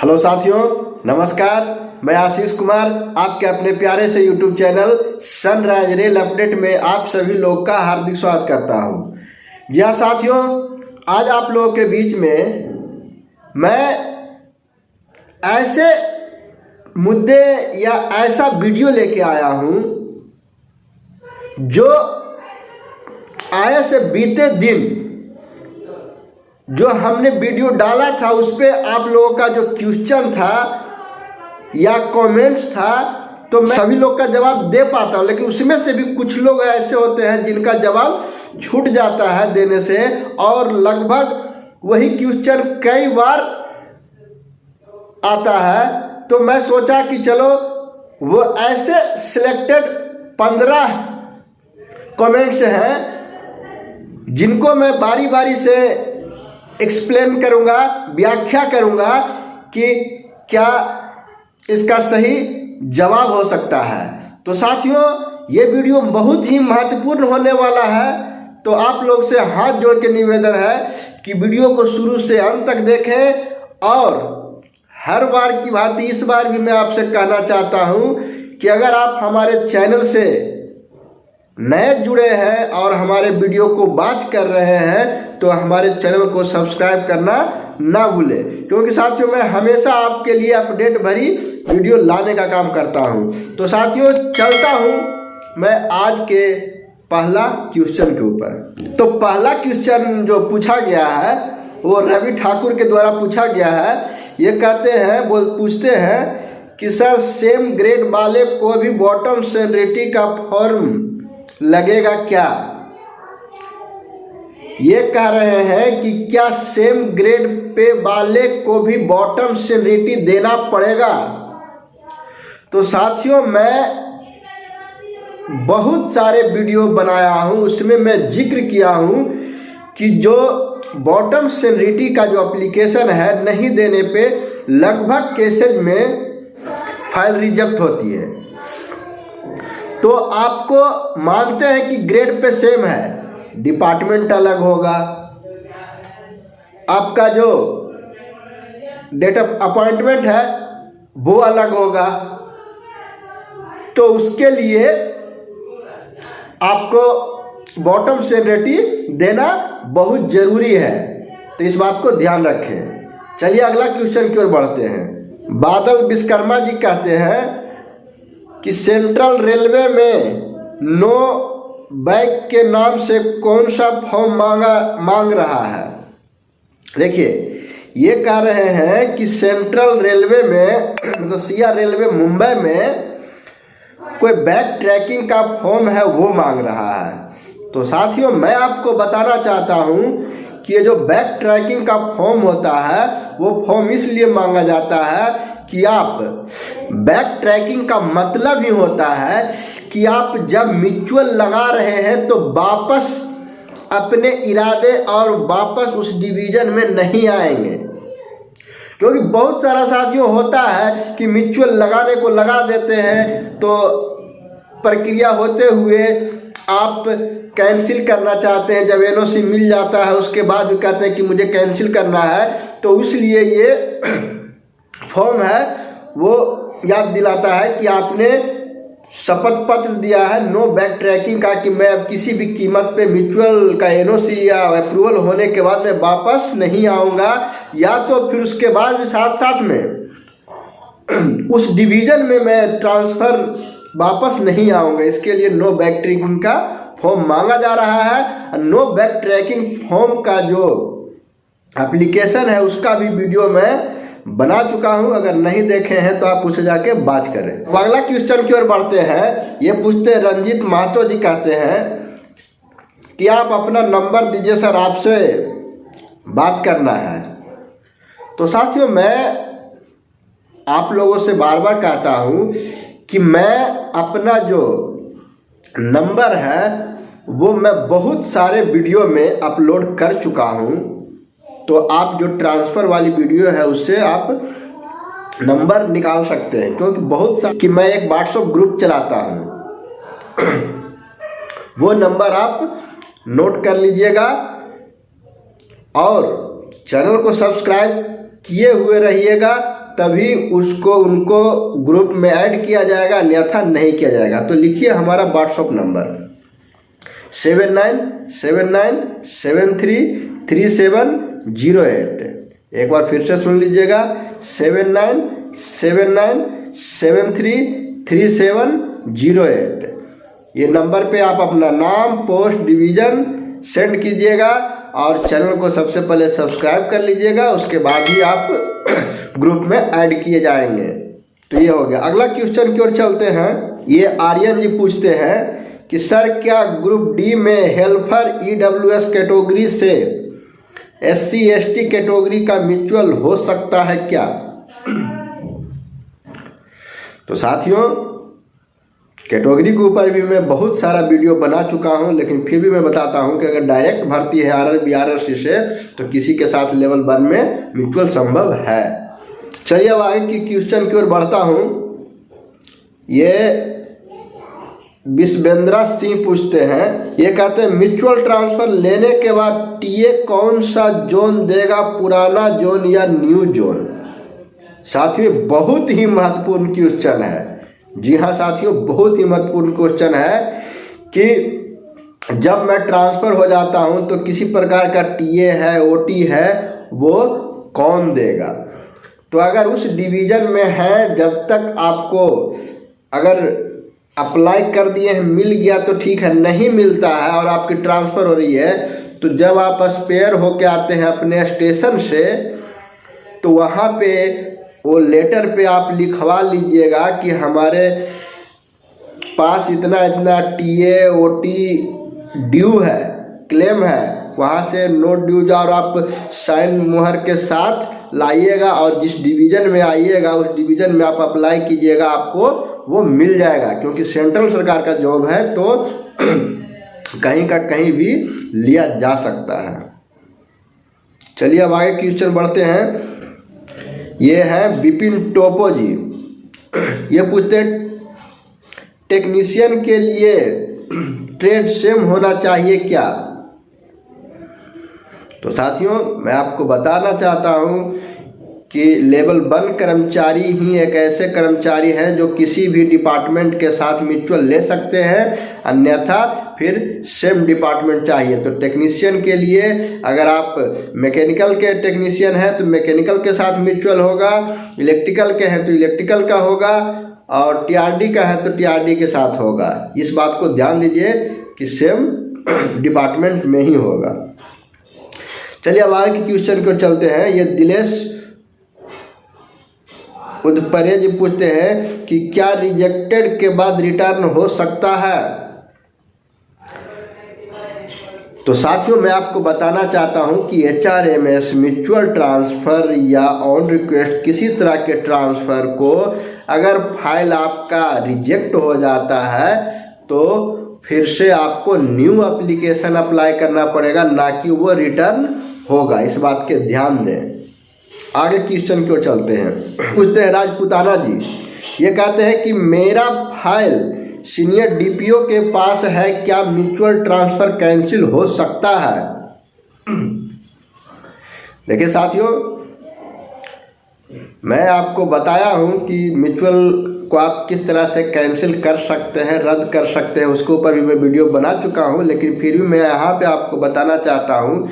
Hello साथियों, नमस्कार। मैं आशीष कुमार आपके अपने प्यारे से YouTube channel sunrise rail update में आप सभी लोग का हार्दिक स्वागत करता हूं। जी हाँ साथियों, आज आप लोगों के बीच में मैं ऐसे मुद्दे या ऐसा वीडियो लेके आया हूं जो आए से बीते दिन जो हमने वीडियो डाला था उस पर आप लोगों का जो क्वेश्चन था या कमेंट्स था, तो मैं सभी लोग का जवाब दे पाता हूं, लेकिन उसमें से भी कुछ लोग ऐसे होते हैं जिनका जवाब छूट जाता है देने से, और लगभग वही क्वेश्चन कई बार आता है। तो मैं सोचा कि चलो वो ऐसे सिलेक्टेड 15 कमेंट्स हैं जिनको मैं बारी बारी से एक्सप्लेन करूंगा, व्याख्या करूंगा कि क्या इसका सही जवाब हो सकता है। तो साथियों, ये वीडियो बहुत ही महत्वपूर्ण होने वाला है, तो आप लोग से हाथ जोड़ के निवेदन है कि वीडियो को शुरू से अंत तक देखें। और हर बार की भांति इस बार भी मैं आपसे कहना चाहता हूं कि अगर आप हमारे चैनल से नए जुड़े हैं और हमारे वीडियो को वॉच कर रहे हैं तो हमारे चैनल को सब्सक्राइब करना ना भूलें, क्योंकि साथियों मैं हमेशा आपके लिए अपडेट भरी वीडियो लाने का काम करता हूं। तो साथियों चलता हूं मैं आज के पहला क्वेश्चन के ऊपर। तो पहला क्वेश्चन जो पूछा गया है वो रवि ठाकुर के द्वारा पूछा गया है। ये कहते हैं, पूछते हैं कि सर सेम ग्रेड वाले को भी बॉटम सेनियरिटी का फॉर्म लगेगा क्या? ये कह रहे हैं कि क्या सेम ग्रेड पे वाले को भी बॉटम सेनियरिटी देना पड़ेगा? तो साथियों मैं बहुत सारे वीडियो बनाया हूं, उसमें मैं जिक्र किया हूं कि जो बॉटम सेनियरिटी का जो एप्लीकेशन है नहीं देने पे लगभग केसेज में फाइल रिजेक्ट होती है। तो आपको मानते हैं कि ग्रेड पे सेम है, डिपार्टमेंट अलग होगा, आपका जो डेट ऑफ अपॉइंटमेंट है वो अलग होगा, तो उसके लिए आपको बॉटम सेनियरिटी देना बहुत जरूरी है। तो इस बात को ध्यान रखें। चलिए अगला क्वेश्चन की ओर बढ़ते हैं। बादल विश्वकर्मा जी कहते हैं कि सेंट्रल रेलवे में नो बैग के नाम से कौन सा फॉर्म मांग रहा है? देखिए ये कह रहे हैं कि सेंट्रल रेलवे में मतलब सिया रेलवे मुंबई में कोई बैग ट्रैकिंग का फॉर्म है वो मांग रहा है। तो साथियों मैं आपको बताना चाहता हूं कि ये जो बैग ट्रैकिंग का फॉर्म होता है वो फॉर्म इसलिए मांगा जाता है कि आप बैक ट्रैकिंग का मतलब ही होता है कि आप जब म्यूचुअल लगा रहे हैं तो वापस अपने इरादे और वापस उस डिवीजन में नहीं आएंगे। क्योंकि बहुत सारा साथियों होता है कि म्यूचुअल लगाने को लगा देते हैं, तो प्रक्रिया होते हुए आप कैंसिल करना चाहते हैं, जब एनओसी मिल जाता है उसके बाद भी कहते हैं कि मुझे कैंसिल करना है। तो इसलिए ये फॉर्म है वो याद दिलाता है कि आपने शपथ पत्र दिया है नो बैक ट्रैकिंग का, कि मैं अब किसी भी कीमत पे म्यूचुअल का एनओसी या अप्रूवल होने के बाद मैं वापस नहीं आऊँगा, या तो फिर उसके बाद भी साथ साथ में उस डिवीज़न में मैं ट्रांसफ़र वापस नहीं आऊँगा। इसके लिए नो बैक ट्रैकिंग का फॉर्म मांगा जा रहा है। नो बैक ट्रैकिंग फॉर्म का जो एप्लीकेशन है उसका भी वीडियो मैं बना चुका हूं, अगर नहीं देखे हैं तो आप उसे जाके बात करें। अगला क्वेश्चन की ओर बढ़ते हैं। ये पूछते हैं रंजीत महतो जी, कहते हैं कि आप अपना नंबर दीजिए सर, आपसे बात करना है। तो साथियों मैं आप लोगों से बार बार कहता हूं कि मैं अपना जो नंबर है वो मैं बहुत सारे वीडियो में अपलोड कर चुका हूं। तो आप जो ट्रांसफ़र वाली वीडियो है उससे आप नंबर निकाल सकते हैं, क्योंकि बहुत सा कि मैं एक व्हाट्सएप ग्रुप चलाता हूं वो नंबर आप नोट कर लीजिएगा और चैनल को सब्सक्राइब किए हुए रहिएगा तभी उनको ग्रुप में ऐड किया जाएगा, अन्यथा नहीं किया जाएगा। तो लिखिए हमारा व्हाट्सअप नंबर 7979733708। एक बार फिर से सुन लीजिएगा 7979733708। ये नंबर पे आप अपना नाम, पोस्ट, डिवीज़न सेंड कीजिएगा और चैनल को सबसे पहले सब्सक्राइब कर लीजिएगा, उसके बाद ही आप ग्रुप में ऐड किए जाएंगे। तो ये हो गया। अगला क्वेश्चन की ओर चलते हैं। ये आर्यन जी पूछते हैं कि सर क्या ग्रुप डी में हेल्पर ईडब्ल्यूएस कैटेगरी से SC ST कैटेगरी का म्यूचुअल हो सकता है क्या? तो साथियों, कैटेगरी के ऊपर भी मैं बहुत सारा वीडियो बना चुका हूं, लेकिन फिर भी मैं बताता हूं कि अगर डायरेक्ट भर्ती है RRB RRC से तो किसी के साथ लेवल 1 में म्यूचुअल संभव है। चलिए अब आगे की क्वेश्चन की ओर बढ़ता हूं। ये विश्वेंद्रा सिंह पूछते हैं, ये कहते हैं म्यूचुअल ट्रांसफर लेने के बाद TA कौन सा जोन देगा, पुराना जोन या न्यू जोन? साथियों, बहुत ही महत्वपूर्ण क्वेश्चन है। जी हाँ साथियों, बहुत ही महत्वपूर्ण क्वेश्चन है कि जब मैं ट्रांसफ़र हो जाता हूं तो किसी प्रकार का TA है, OT है, वो कौन देगा? तो अगर उस डिवीज़न में है, जब तक आपको अगर अप्लाई कर दिए हैं मिल गया तो ठीक है, नहीं मिलता है और आपकी ट्रांसफ़र हो रही है, तो जब आप स्पेयर होके आते हैं अपने स्टेशन से, तो वहाँ पे वो लेटर पे आप लिखवा लीजिएगा कि हमारे पास इतना इतना TA OT ड्यू है, क्लेम है, वहाँ से नोट ड्यूज और आप साइन मुहर के साथ लाइएगा और जिस डिवीज़न में आइएगा उस डिवीज़न में आप अप्लाई कीजिएगा, आपको वो मिल जाएगा। क्योंकि सेंट्रल सरकार का जॉब है तो कहीं का कहीं भी लिया जा सकता है। चलिए अब आगे क्वेश्चन बढ़ते हैं। ये है विपिन टोपो जी। ये पूछते हैं टेक्नीशियन के लिए ट्रेड सेम होना चाहिए क्या? तो साथियों, मैं आपको बताना चाहता हूं कि लेवल 1 कर्मचारी ही एक ऐसे कर्मचारी हैं जो किसी भी डिपार्टमेंट के साथ म्यूचुअल ले सकते हैं, अन्यथा फिर सेम डिपार्टमेंट चाहिए। तो टेक्नीशियन के लिए अगर आप मैकेनिकल के टेक्नीशियन हैं तो मैकेनिकल के साथ म्यूचुअल होगा, इलेक्ट्रिकल के हैं तो इलेक्ट्रिकल का होगा, और TRD का है तो TRD के साथ होगा। इस बात को ध्यान दीजिए कि सेम डिपार्टमेंट में ही होगा। चलिए अब आगे के क्वेश्चन को चलते हैं। ये दिलेश उदपरे जी पूछते हैं कि क्या रिजेक्टेड के बाद रिटर्न हो सकता है? तो साथियों, मैं आपको बताना चाहता हूं कि HRMS म्यूचुअल ट्रांसफ़र या ऑन रिक्वेस्ट किसी तरह के ट्रांसफ़र को अगर फाइल आपका रिजेक्ट हो जाता है तो फिर से आपको न्यू एप्लीकेशन अप्लाई करना पड़ेगा, ना कि वो रिटर्न होगा। इस बात के ध्यान दें। आगे क्वेश्चन क्यों चलते हैं। पूछते हैं राजपुताना जी। ये कहते हैं कि मेरा फाइल सीनियर DPO के पास है, क्या म्यूचुअल ट्रांसफ़र कैंसिल हो सकता है? देखिए साथियों, मैं आपको बताया हूं कि म्यूचुअल को आप किस तरह से कैंसिल कर सकते हैं, रद्द कर सकते हैं, उसके ऊपर भी मैं वीडियो बना चुका हूं, लेकिन फिर भी मैं यहाँ पे आपको बताना चाहता हूं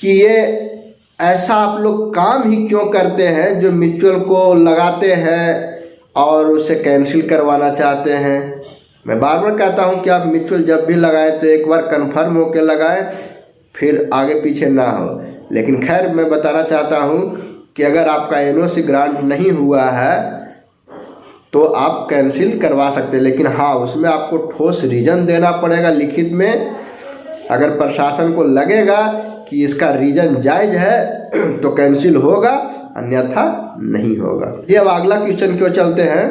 कि ये ऐसा आप लोग काम ही क्यों करते हैं जो म्यूचुअल को लगाते हैं और उसे कैंसिल करवाना चाहते हैं। मैं बार बार कहता हूं कि आप म्यूचुअल जब भी लगाएं तो एक बार कंफर्म होकर लगाएं, फिर आगे पीछे ना हो। लेकिन खैर, मैं बताना चाहता हूं कि अगर आपका NOC ग्रांट नहीं हुआ है तो आप कैंसिल करवा सकते हैं, लेकिन हाँ, उसमें आपको ठोस रीज़न देना पड़ेगा लिखित में। अगर प्रशासन को लगेगा कि इसका रीज़न जायज़ है तो कैंसिल होगा, अन्यथा नहीं होगा। ये अब अगला क्वेश्चन क्यों चलते हैं।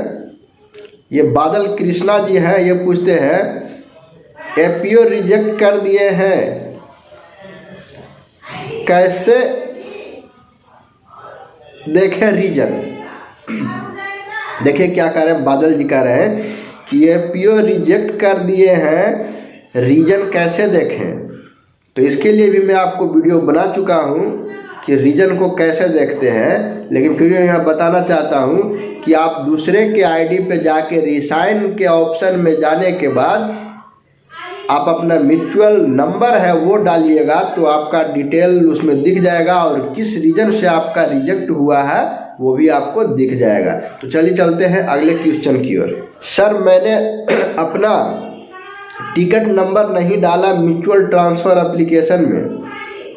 ये बादल कृष्णा जी हैं। ये पूछते हैं APO रिजेक्ट कर दिए हैं, कैसे देखें रीजन? देखिए क्या कह रहे हैं बादल जी, कह रहे हैं कि APO रिजेक्ट कर दिए हैं, रीजन कैसे देखें? तो इसके लिए भी मैं आपको वीडियो बना चुका हूं कि रीजन को कैसे देखते हैं, लेकिन फिर यहाँ बताना चाहता हूँ कि आप दूसरे के आईडी पे जाके रिसाइन के ऑप्शन में जाने के बाद आप अपना म्यूचुअल नंबर है वो डालिएगा तो आपका डिटेल उसमें दिख जाएगा और किस रीजन से आपका रिजेक्ट हुआ है वो भी आपको दिख जाएगा। तो चलिए चलते हैं अगले क्वेश्चन की ओर। सर मैंने अपना टिकट नंबर नहीं डाला म्यूचुअल ट्रांसफ़र एप्लीकेशन में,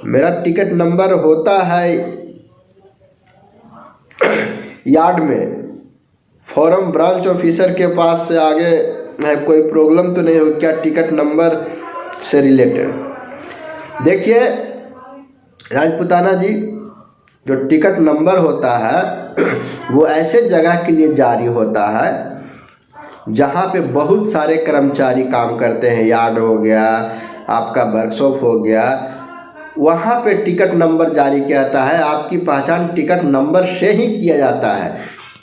मेरा टिकट नंबर होता है यार्ड में, फॉरम ब्रांच ऑफिसर के पास से आगे है, कोई प्रॉब्लम तो नहीं हो क्या टिकट नंबर से रिलेटेड? देखिए राजपुताना जी, जो टिकट नंबर होता है वो ऐसे जगह के लिए जारी होता है जहाँ पे बहुत सारे कर्मचारी काम करते हैं, यार्ड हो गया, आपका वर्कशॉप हो गया, वहाँ पे टिकट नंबर जारी किया जाता है। आपकी पहचान टिकट नंबर से ही किया जाता है,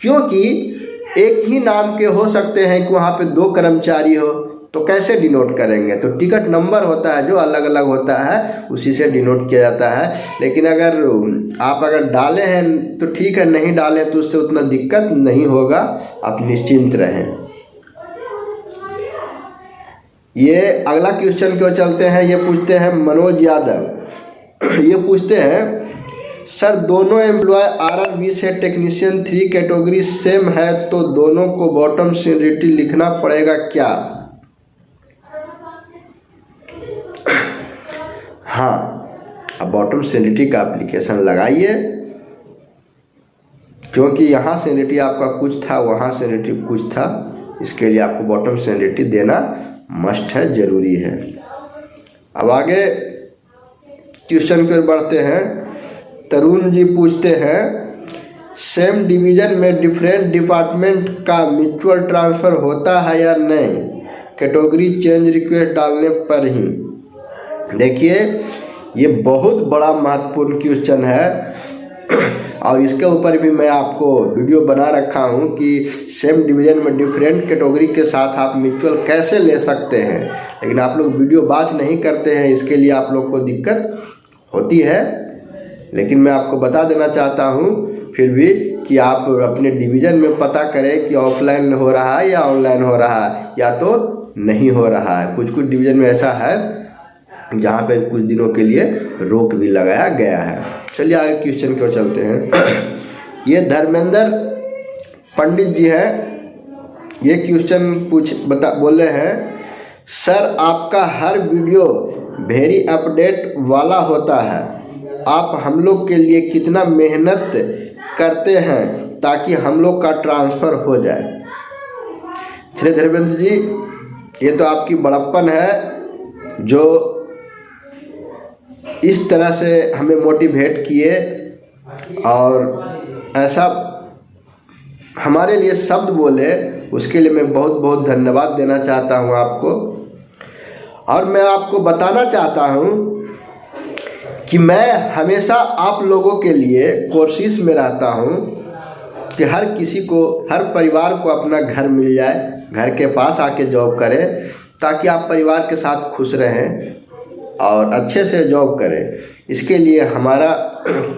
क्योंकि एक ही नाम के हो सकते हैं कि वहाँ पे 2 कर्मचारी हो, तो कैसे डिनोट करेंगे? तो टिकट नंबर होता है जो अलग अलग होता है, उसी से डिनोट किया जाता है। लेकिन अगर आप डाले हैं तो ठीक है, नहीं डाले तो उससे उतना दिक्कत नहीं होगा, आप निश्चिंत रहें। ये अगला क्वेश्चन क्यों चलते हैं, ये पूछते हैं मनोज यादव। ये पूछते हैं सर दोनों एम्प्लॉय RRB से टेक्नीशियन 3 कैटेगरी सेम है तो दोनों को बॉटम सीनियरिटी लिखना पड़ेगा क्या? हाँ, अब बॉटम सीनियरिटी का एप्लीकेशन लगाइए, क्योंकि यहाँ सीनियरिटी आपका कुछ था, वहाँ सीनियरिटी कुछ था, इसके लिए आपको बॉटम सीनियरिटी देना मस्ट है, ज़रूरी है। अब आगे क्वेश्चन की ओर बढ़ते हैं। तरुण जी पूछते हैं सेम डिवीज़न में डिफरेंट डिपार्टमेंट का म्यूचुअल ट्रांसफ़र होता है या नहीं, कैटेगरी चेंज रिक्वेस्ट डालने पर ही? देखिए ये बहुत बड़ा महत्वपूर्ण क्वेश्चन है और इसके ऊपर भी मैं आपको वीडियो बना रखा हूँ कि सेम डिवीज़न में डिफरेंट कैटेगरी के साथ आप म्यूचुअल कैसे ले सकते हैं, लेकिन आप लोग वीडियो वॉच नहीं करते हैं, इसके लिए आप लोग को दिक्कत होती है। लेकिन मैं आपको बता देना चाहता हूँ फिर भी कि आप अपने डिवीज़न में पता करें कि ऑफलाइन हो रहा है या ऑनलाइन हो रहा है या तो नहीं हो रहा है। कुछ कुछ डिवीज़न में ऐसा है जहाँ पे कुछ दिनों के लिए रोक भी लगाया गया है। चलिए आगे क्वेश्चन क्यों चलते हैं। ये धर्मेंद्र पंडित जी हैं, ये क्वेश्चन बोले हैं सर आपका हर वीडियो वेरी अपडेट वाला होता है, आप हम लोग के लिए कितना मेहनत करते हैं ताकि हम लोग का ट्रांसफ़र हो जाए? श्री धर्मेंद्र जी, ये तो आपकी बड़प्पन है जो इस तरह से हमें मोटिवेट किए और ऐसा हमारे लिए शब्द बोले, उसके लिए मैं बहुत बहुत धन्यवाद देना चाहता हूँ आपको। और मैं आपको बताना चाहता हूँ कि मैं हमेशा आप लोगों के लिए कोशिश में रहता हूँ कि हर किसी को, हर परिवार को अपना घर मिल जाए, घर के पास आके जॉब करें ताकि आप परिवार के साथ खुश रहें और अच्छे से जॉब करें। इसके लिए हमारा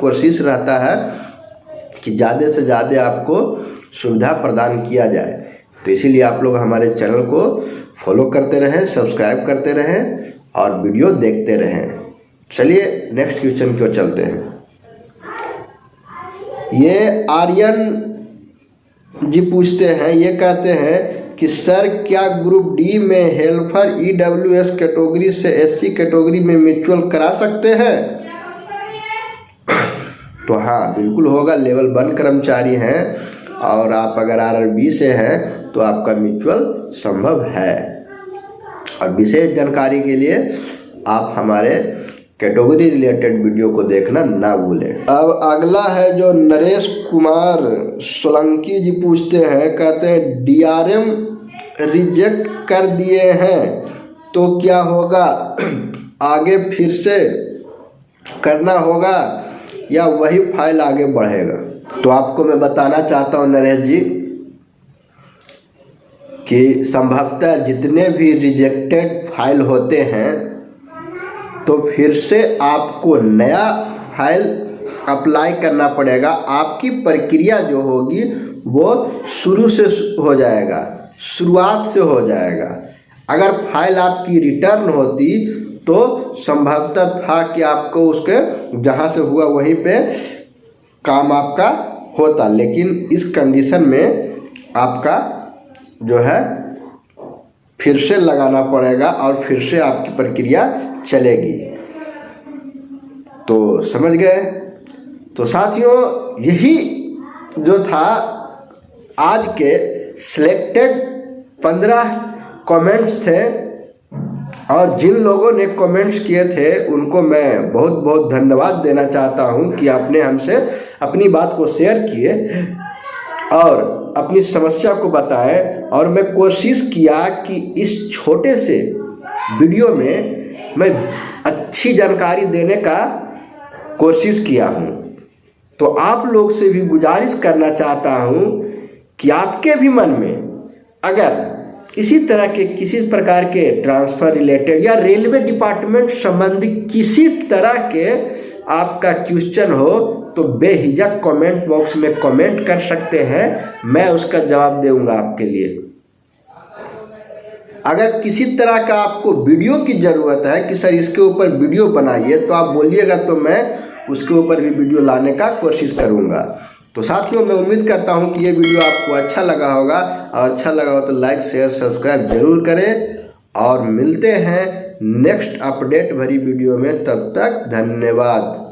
कोशिश रहता है कि ज़्यादा से ज़्यादा आपको सुविधा प्रदान किया जाए। तो इसीलिए आप लोग हमारे चैनल को फॉलो करते रहें, सब्सक्राइब करते रहें और वीडियो देखते रहें। चलिए नेक्स्ट क्वेश्चन क्यों चलते हैं। ये आर्यन जी पूछते हैं, ये कहते हैं कि सर क्या ग्रुप डी में हेल्पर EWS कैटेगरी से SC कैटेगरी में म्यूचुअल करा सकते हैं? तो हाँ बिल्कुल होगा, लेवल 1 कर्मचारी हैं और आप अगर RRB से हैं तो आपका म्यूचुअल संभव है। और विशेष जानकारी के लिए आप हमारे कैटेगरी रिलेटेड वीडियो को देखना ना भूलें। अब अगला है जो नरेश कुमार सोलंकी जी पूछते हैं, कहते हैं DRM रिजेक्ट कर दिए हैं तो क्या होगा, आगे फिर से करना होगा या वही फाइल आगे बढ़ेगा? तो आपको मैं बताना चाहता हूं नरेश जी कि संभवतः जितने भी रिजेक्टेड फाइल होते हैं तो फिर से आपको नया फाइल अप्लाई करना पड़ेगा। आपकी प्रक्रिया जो होगी वो शुरू से हो जाएगा, शुरुआत से हो जाएगा। अगर फाइल आपकी रिटर्न होती तो संभवतः था कि आपको उसके जहाँ से हुआ वहीं पे काम आपका होता, लेकिन इस कंडीशन में आपका जो है फिर से लगाना पड़ेगा और फिर से आपकी प्रक्रिया चलेगी। तो समझ गए। तो साथियों, यही जो था आज के सिलेक्टेड 15 कमेंट्स थे, और जिन लोगों ने कमेंट्स किए थे उनको मैं बहुत बहुत धन्यवाद देना चाहता हूं कि आपने हमसे अपनी बात को शेयर किए और अपनी समस्या को बताएं। और मैं कोशिश किया कि इस छोटे से वीडियो में मैं अच्छी जानकारी देने का कोशिश किया हूं। तो आप लोग से भी गुजारिश करना चाहता हूं कि आपके भी मन में अगर किसी तरह के किसी प्रकार के ट्रांसफ़र रिलेटेड या रेलवे डिपार्टमेंट संबंधी किसी तरह के आपका क्वेश्चन हो तो बेहिचक कमेंट बॉक्स में कमेंट कर सकते हैं, मैं उसका जवाब दूंगा आपके लिए। अगर किसी तरह का आपको वीडियो की ज़रूरत है कि सर इसके ऊपर वीडियो बनाइए, तो आप बोलिएगा तो मैं उसके ऊपर भी वीडियो लाने का कोशिश करूँगा। तो साथियों, मैं उम्मीद करता हूं कि ये वीडियो आपको अच्छा लगा होगा, और अच्छा लगा हो तो लाइक शेयर सब्सक्राइब जरूर करें। और मिलते हैं नेक्स्ट अपडेट भरी वीडियो में, तब तक धन्यवाद।